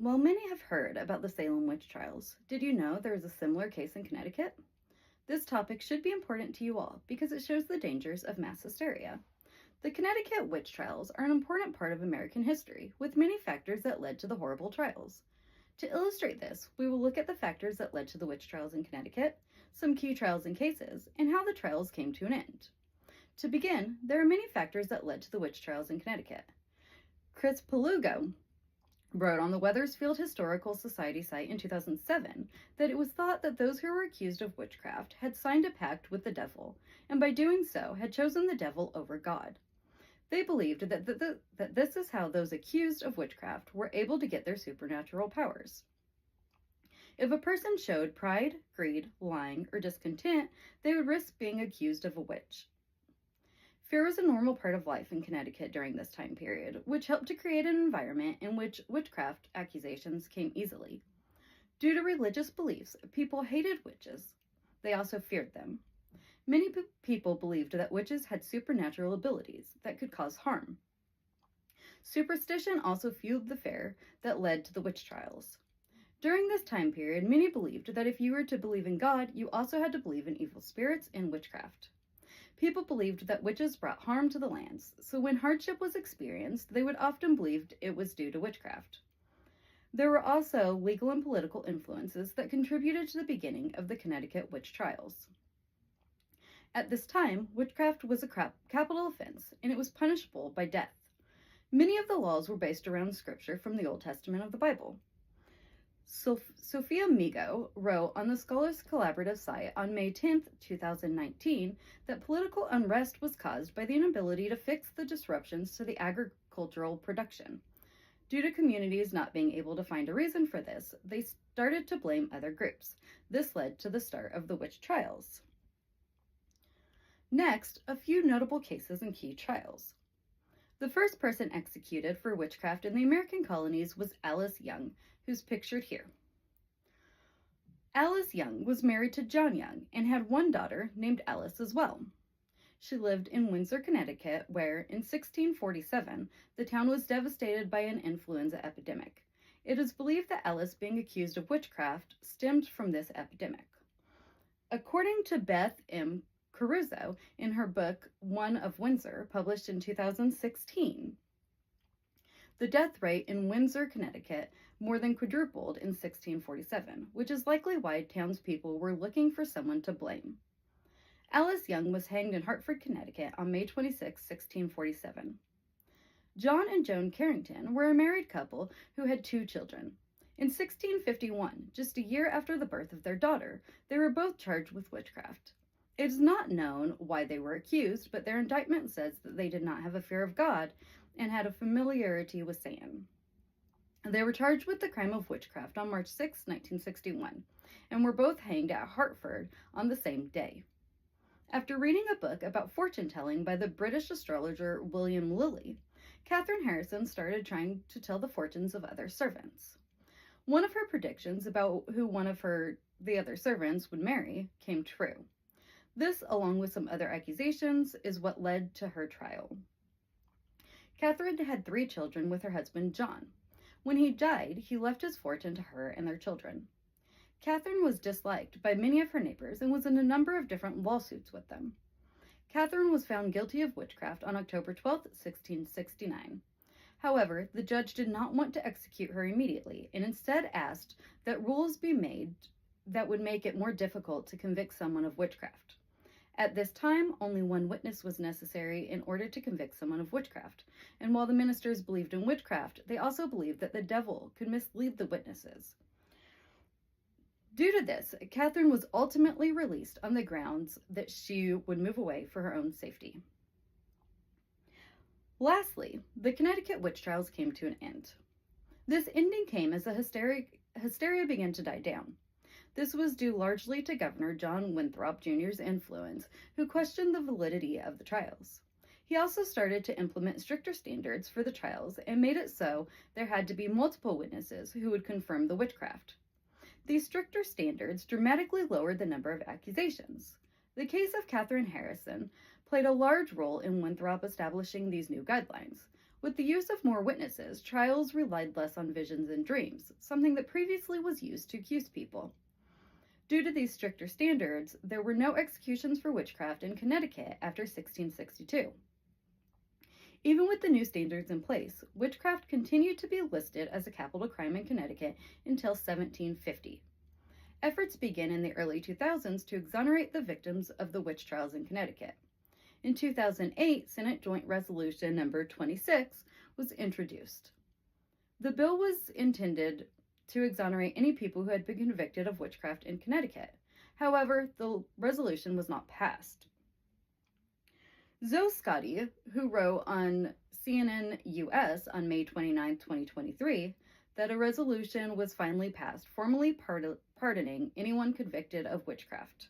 While many have heard about the Salem witch trials, did you know there is a similar case in Connecticut? This topic should be important to you all because it shows the dangers of mass hysteria. The Connecticut witch trials are an important part of American history, with many factors that led to the horrible trials. To illustrate this, we will look at the factors that led to the witch trials in Connecticut, some key trials and cases, and how the trials came to an end. To begin, there are many factors that led to the witch trials in Connecticut. Chris Pelugo wrote on the Wethersfield Historical Society site in 2007 that it was thought that those who were accused of witchcraft had signed a pact with the devil, and by doing so had chosen the devil over God. They believed that this is how those accused of witchcraft were able to get their supernatural powers. If a person showed pride, greed, lying, or discontent, they would risk being accused of a witch. Fear was a normal part of life in Connecticut during this time period, which helped to create an environment in which witchcraft accusations came easily. Due to religious beliefs, people hated witches. They also feared them. Many people believed that witches had supernatural abilities that could cause harm. Superstition also fueled the fear that led to the witch trials. During this time period, many believed that if you were to believe in God, you also had to believe in evil spirits and witchcraft. People believed that witches brought harm to the lands, so when hardship was experienced, they would often believe it was due to witchcraft. There were also legal and political influences that contributed to the beginning of the Connecticut witch trials. At this time, witchcraft was a capital offense, and it was punishable by death. Many of the laws were based around scripture from the Old Testament of the Bible. Sophia Migo wrote on the Scholars Collaborative site on May 10, 2019, that political unrest was caused by the inability to fix the disruptions to the agricultural production. Due to communities not being able to find a reason for this, they started to blame other groups. This led to the start of the witch trials. Next, a few notable cases and key trials. The first person executed for witchcraft in the American colonies was Alice Young, who's pictured here. Alice Young was married to John Young and had one daughter named Alice as well. She lived in Windsor, Connecticut, where in 1647 the town was devastated by an influenza epidemic. It is believed that Alice being accused of witchcraft stemmed from this epidemic. According to Beth M. Caruso in her book One of Windsor, published in 2016. The death rate in Windsor, Connecticut, more than quadrupled in 1647, which is likely why townspeople were looking for someone to blame. Alice Young was hanged in Hartford, Connecticut on May 26, 1647. John and Joan Carrington were a married couple who had 2 children. In 1651, just a year after the birth of their daughter, they were both charged with witchcraft. It is not known why they were accused, but their indictment says that they did not have a fear of God and had a familiarity with Satan. They were charged with the crime of witchcraft on March 6, 1961, and were both hanged at Hartford on the same day. After reading a book about fortune-telling by the British astrologer William Lilly, Catherine Harrison started trying to tell the fortunes of other servants. One of her predictions about who one of the other servants would marry came true. This, along with some other accusations, is what led to her trial. Catherine had 3 children with her husband, John. When he died, he left his fortune to her and their children. Catherine was disliked by many of her neighbors and was in a number of different lawsuits with them. Catherine was found guilty of witchcraft on October 12, 1669. However, the judge did not want to execute her immediately and instead asked that rules be made that would make it more difficult to convict someone of witchcraft. At this time, only one witness was necessary in order to convict someone of witchcraft, and while the ministers believed in witchcraft, they also believed that the devil could mislead the witnesses. Due to this, Catherine was ultimately released on the grounds that she would move away for her own safety. Lastly, the Connecticut witch trials came to an end. This ending came as the hysteria began to die down. This was due largely to Governor John Winthrop Jr.'s influence, who questioned the validity of the trials. He also started to implement stricter standards for the trials and made it so there had to be multiple witnesses who would confirm the witchcraft. These stricter standards dramatically lowered the number of accusations. The case of Catherine Harrison played a large role in Winthrop establishing these new guidelines. With the use of more witnesses, trials relied less on visions and dreams, something that previously was used to accuse people. Due to these stricter standards, there were no executions for witchcraft in Connecticut after 1662. Even with the new standards in place, witchcraft continued to be listed as a capital crime in Connecticut until 1750. Efforts began in the early 2000s to exonerate the victims of the witch trials in Connecticut. In 2008, Senate Joint Resolution number 26 was introduced. The bill was intended to exonerate any people who had been convicted of witchcraft in Connecticut. However, the resolution was not passed. Zoe Scotti, who wrote on CNN US on May 29, 2023, that a resolution was finally passed, formally pardoning anyone convicted of witchcraft.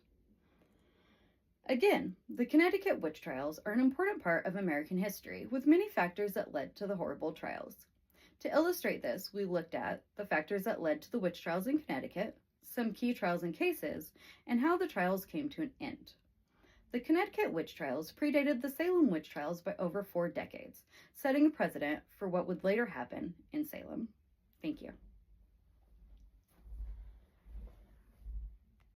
Again, the Connecticut witch trials are an important part of American history, with many factors that led to the horrible trials. To illustrate this, we looked at the factors that led to the witch trials in Connecticut, some key trials and cases, and how the trials came to an end. The Connecticut witch trials predated the Salem witch trials by over 4 decades, setting a precedent for what would later happen in Salem. Thank you.